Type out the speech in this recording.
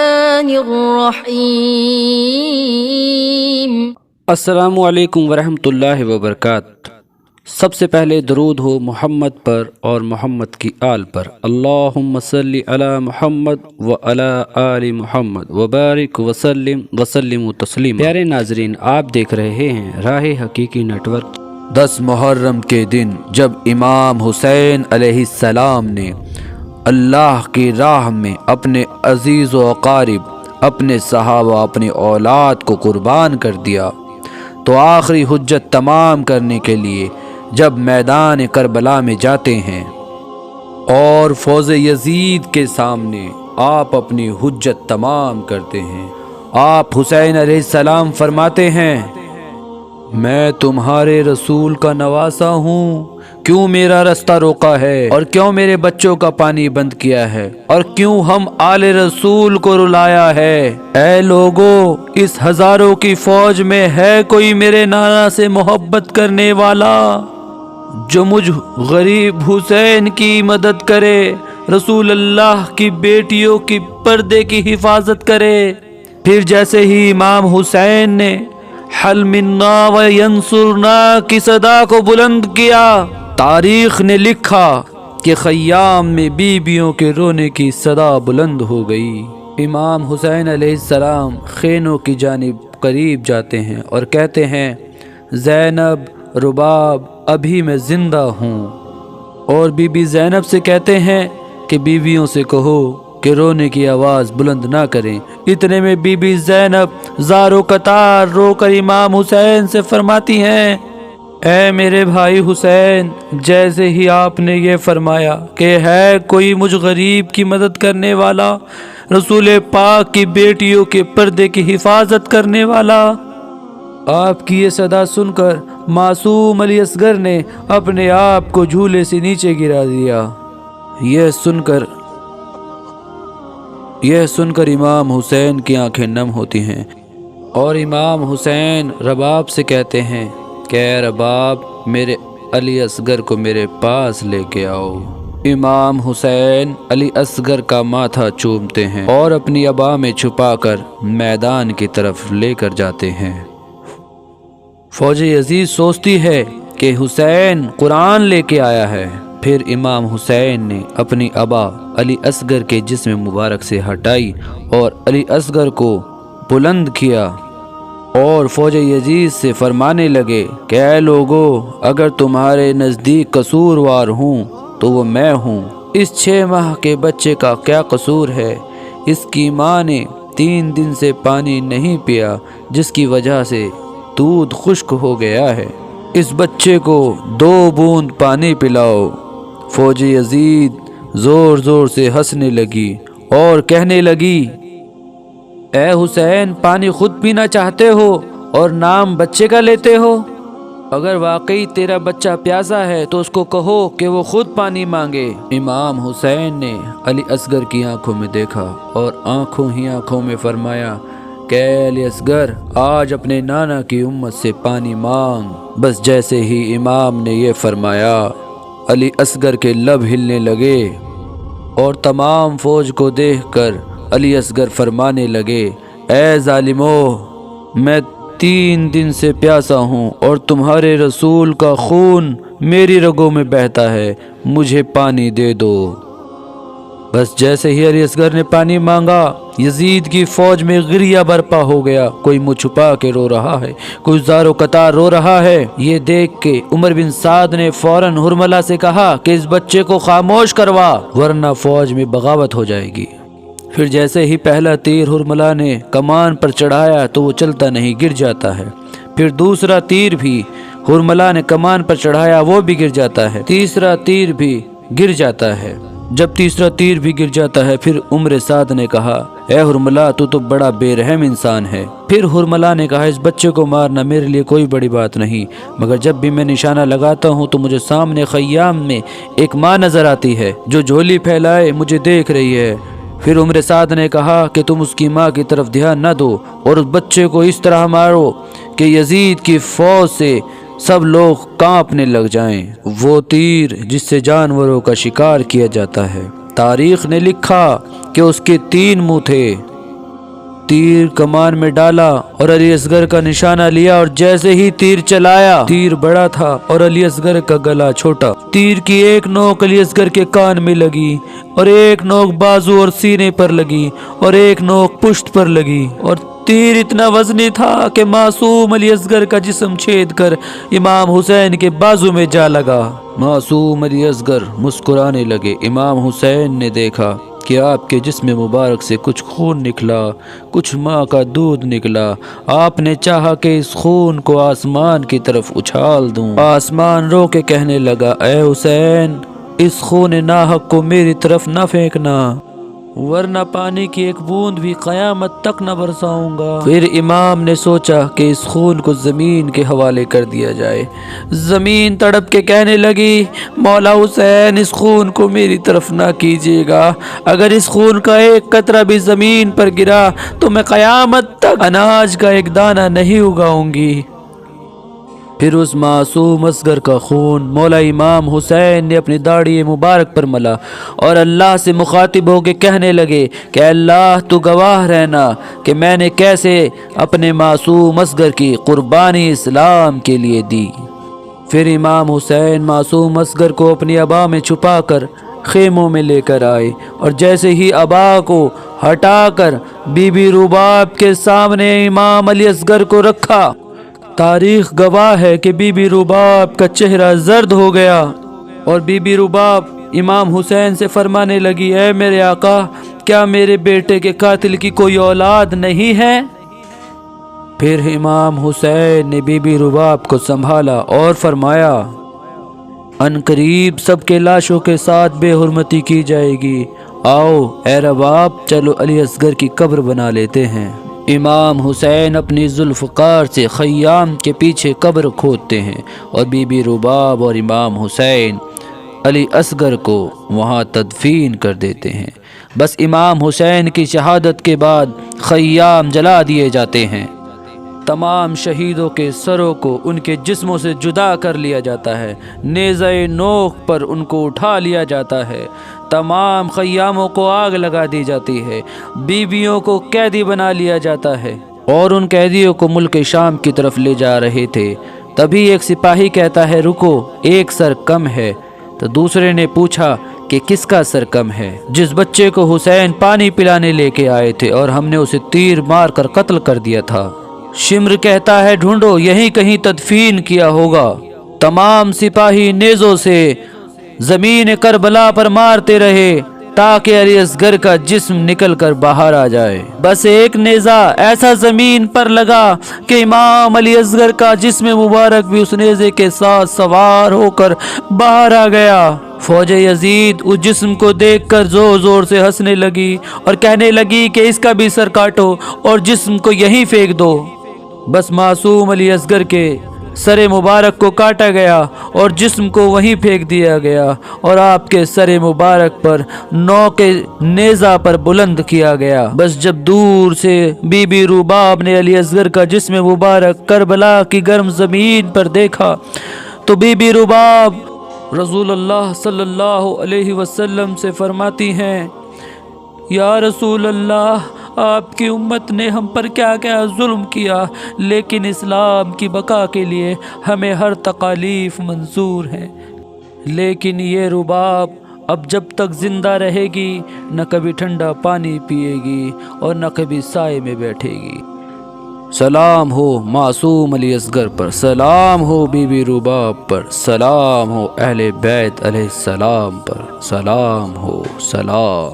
الرحمن الرحیم۔ السلام علیکم ورحمۃ اللہ وبرکاتہ۔ سب سے پہلے درود ہو محمد پر اور محمد کی آل پر۔ اللہم صلی علی محمد و علی آل محمد وبارک وسلم تسلیم۔ پیارے ناظرین، آپ دیکھ رہے ہیں راہ حقیقی نیٹ ورک۔ 10 محرم کے دن جب امام حسین علیہ السلام نے اللہ کی راہ میں اپنے عزیز و اقارب، اپنے صحابہ، اپنی اولاد کو قربان کر دیا، تو آخری حجت تمام کرنے کے لیے جب میدان کربلا میں جاتے ہیں اور فوج یزید کے سامنے آپ اپنی حجت تمام کرتے ہیں، آپ حسین علیہ السلام فرماتے ہیں، میں تمہارے رسول کا نواسا ہوں، کیوں میرا رستہ روکا ہے اور کیوں میرے بچوں کا پانی بند کیا ہے اور کیوں ہم آل رسول کو رلایا ہے؟ اے لوگو، اس ہزاروں کی فوج میں ہے کوئی میرے نانا سے محبت کرنے والا جو مجھ غریب حسین کی مدد کرے، رسول اللہ کی بیٹیوں کی پردے کی حفاظت کرے؟ پھر جیسے ہی امام حسین نے حل منا و ینصرنا کی صدا کو بلند کیا، تاریخ نے لکھا کہ خیام میں بیویوں کے رونے کی صدا بلند ہو گئی۔ امام حسین علیہ السلام خیموں کی جانب قریب جاتے ہیں اور کہتے ہیں، زینب، رباب، ابھی میں زندہ ہوں، اور بی بی زینب سے کہتے ہیں کہ بیویوں سے کہو کہ رونے کی آواز بلند نہ کریں۔ اتنے میں بی بی زینب زارو قطار رو کر امام حسین سے فرماتی ہیں، اے میرے بھائی حسین، جیسے ہی آپ نے یہ فرمایا کہ ہے کوئی مجھ غریب کی مدد کرنے والا، رسول پاک کی بیٹیوں کے پردے کی حفاظت کرنے والا، آپ کی یہ صدا سن کر معصوم علی اصغر نے اپنے آپ کو جھولے سے نیچے گرا دیا۔ یہ سن کر امام حسین کی آنکھیں نم ہوتی ہیں اور امام حسین رباب سے کہتے ہیں کہ اے رباب، میرے علی اصغر کو میرے پاس لے کے آؤ۔ امام حسین علی اصغر کا ماتھا چومتے ہیں اور اپنی عبا میں چھپا کر میدان کی طرف لے کر جاتے ہیں۔ فوج یزید سوچتی ہے کہ حسین قرآن لے کے آیا ہے۔ پھر امام حسین نے اپنی عبا علی اصغر کے جسم مبارک سے ہٹائی اور علی اصغر کو بلند کیا اور فوج یزید سے فرمانے لگے کہ اے لوگو، اگر تمہارے نزدیک قصوروار ہوں تو وہ میں ہوں۔ اس 6 ماہ کے بچے کا کیا قصور ہے؟ اس کی ماں نے 3 دن سے پانی نہیں پیا، جس کی وجہ سے دودھ خشک ہو گیا ہے۔ اس بچے کو 2 بوند پانی پلاؤ۔ فوج یزید زور زور سے ہنسنے لگی اور کہنے لگی، اے حسین، پانی خود پینا چاہتے ہو اور نام بچے کا لیتے ہو؟ اگر واقعی تیرا بچہ پیاسا ہے تو اس کو کہو کہ وہ خود پانی مانگے۔ امام حسین نے علی اصغر کی آنکھوں میں دیکھا اور آنکھوں ہی آنکھوں میں فرمایا کہ اے علی اصغر، آج اپنے نانا کی امت سے پانی مانگ۔ بس جیسے ہی امام نے یہ فرمایا، علی اصغر کے لب ہلنے لگے اور تمام فوج کو دیکھ کر علی اصغر فرمانے لگے، اے ظالمو، میں 3 دن سے پیاسا ہوں اور تمہارے رسول کا خون میری رگوں میں بہتا ہے، مجھے پانی دے دو۔ بس جیسے ہی علی اصغر نے پانی مانگا، یزید کی فوج میں غریہ برپا ہو گیا۔ کوئی منہ چھپا کے رو رہا ہے، کوئی زارو قطار رو رہا ہے۔ یہ دیکھ کے عمر بن سعد نے فوراً حرملہ سے کہا کہ اس بچے کو خاموش کروا، ورنہ فوج میں بغاوت ہو جائے گی۔ پھر جیسے ہی پہلا تیر حرملہ نے کمان پر چڑھایا تو وہ چلتا نہیں، گر جاتا ہے۔ پھر دوسرا تیر بھی حرملہ نے کمان پر چڑھایا، وہ بھی گر جاتا ہے۔ تیسرا تیر بھی گر جاتا ہے۔ جب تیسرا تیر بھی گر جاتا ہے، پھر عمر سعد نے کہا، اے حرملہ، تو بڑا بے رحم انسان ہے۔ پھر حرملہ نے کہا، اس بچے کو مارنا میرے لیے کوئی بڑی بات نہیں، مگر جب بھی میں نشانہ لگاتا ہوں تو مجھے سامنے خیام میں ایک ماں نظر آتی ہے جو جھولی پھیلائے مجھے دیکھ رہی ہے۔ پھر عمر سعد نے کہا کہ تم اس کی ماں کی طرف دھیان نہ دو اور اس بچے کو اس طرح مارو کہ یزید کی فوج سے سب لوگ کانپنے لگ جائیں۔ وہ تیر جس سے جانوروں کا شکار کیا جاتا ہے، تاریخ نے لکھا کہ اس کے 3 منہ تھے، تیر کمان میں ڈالا اور علی اصغر کا نشانہ لیا، اور جیسے ہی تیر چلایا، تیر بڑا تھا اور علی اصغر کا گلا چھوٹا۔ تیر کی ایک نوک علی اصغر کے کان میں لگی، اور ایک نوک بازو اور سینے پر لگی، اور ایک نوک پشت پر لگی، اور تیر اتنا وزنی تھا کہ معصوم علی اصغر کا جسم چھید کر امام حسین کے بازو میں جا لگا۔ معصوم علی اصغر مسکرانے لگے۔ امام حسین نے دیکھا کہ آپ کے جسم مبارک سے کچھ خون نکلا، کچھ ماں کا دودھ نکلا۔ آپ نے چاہا کہ اس خون کو آسمان کی طرف اچھال دوں۔ آسمان رو کے کہنے لگا، اے حسین، اس خون ناحق کو میری طرف نہ پھینکنا، ورنہ پانی کی ایک بوند بھی قیامت تک نہ برساؤں گا۔ پھر امام نے سوچا کہ اس خون کو زمین کے حوالے کر دیا جائے۔ زمین تڑپ کے کہنے لگی، مولا حسین، اس خون کو میری طرف نہ کیجیے گا، اگر اس خون کا ایک قطرہ بھی زمین پر گرا تو میں قیامت تک اناج کا ایک دانہ نہیں اگاؤں گی۔ پھر اس معصوم اصغر کا خون مولا امام حسین نے اپنی داڑھی مبارک پر ملا اور اللہ سے مخاطب ہو کے کہنے لگے کہ اللہ تو گواہ رہنا کہ میں نے کیسے اپنے معصوم اصغر کی قربانی اسلام کے لیے دی۔ پھر امام حسین معصوم اصغر کو اپنی عبا میں چھپا کر خیموں میں لے کر آئے، اور جیسے ہی عبا کو ہٹا کر بی بی رباب کے سامنے امام علی اصغر کو رکھا، تاریخ گواہ ہے کہ بی بی رباب کا چہرہ زرد ہو گیا، اور بی بی رباب امام حسین سے فرمانے لگی، اے میرے آقا، کیا میرے بیٹے کے قاتل کی کوئی اولاد نہیں ہے؟ پھر امام حسین نے بی بی رباب کو سنبھالا اور فرمایا، ان قریب سب کے لاشوں کے ساتھ بے حرمتی کی جائے گی، آؤ اے رباب، چلو علی اصغر کی قبر بنا لیتے ہیں۔ امام حسین اپنی ذوالفقار سے خیام کے پیچھے قبر کھودتے ہیں، اور بی بی رباب اور امام حسین علی اصغر کو وہاں تدفین کر دیتے ہیں۔ بس امام حسین کی شہادت کے بعد خیام جلا دیے جاتے ہیں۔ تمام شہیدوں کے سروں کو ان کے جسموں سے جدا کر لیا جاتا ہے، نیزہ نوک پر ان کو اٹھا لیا جاتا ہے، تمام خیاموں کو آگ لگا دی جاتی ہے، بیویوں کو قیدی بنا لیا جاتا ہے، اور ان قیدیوں کو ملک شام کی طرف لے جا رہے تھے۔ تبھی ایک سپاہی کہتا ہے، رکو، ایک سر کم ہے۔ تو دوسرے نے پوچھا کہ کس کا سر کم ہے؟ جس بچے کو حسین پانی پلانے لے کے آئے تھے اور ہم نے اسے تیر مار کر قتل کر دیا تھا۔ شمر کہتا ہے، ڈھونڈو، یہیں کہیں تدفین کیا ہوگا۔ تمام سپاہی نیزوں سے زمین کربلا پر مارتے رہے تاکہ علی اصغر کا جسم نکل کر باہر آ جائے۔ بس ایک نیزہ ایسا زمین پر لگا کہ امام علی اصغر کا جسم مبارک بھی اس نیزے کے ساتھ سوار ہو کر باہر آ گیا۔ فوج یزید اس جسم کو دیکھ کر زور زور سے ہنسنے لگی اور کہنے لگی کہ اس کا بھی سر کاٹو اور جسم کو یہیں پھینک دو۔ بس معصوم علی اصغر کے سر مبارک کو کاٹا گیا اور جسم کو وہیں پھینک دیا گیا، اور آپ کے سر مبارک پر نوک نیزہ پر بلند کیا گیا۔ بس جب دور سے بی بی رباب نے علی اصغر کا جسم مبارک کربلا کی گرم زمین پر دیکھا تو بی بی رباب رسول اللہ صلی اللہ علیہ وسلم سے فرماتی ہیں، یا رسول اللہ، آپ کی امت نے ہم پر کیا کیا ظلم کیا، لیکن اسلام کی بقا کے لیے ہمیں ہر تکالیف منظور ہے، لیکن یہ رباب اب جب تک زندہ رہے گی نہ کبھی ٹھنڈا پانی پیے گی اور نہ کبھی سائے میں بیٹھے گی۔ سلام ہو معصوم علی اصغر پر، سلام ہو بی بی رباب پر، سلام ہو اہل بیت علیہ السلام پر، سلام ہو، سلام۔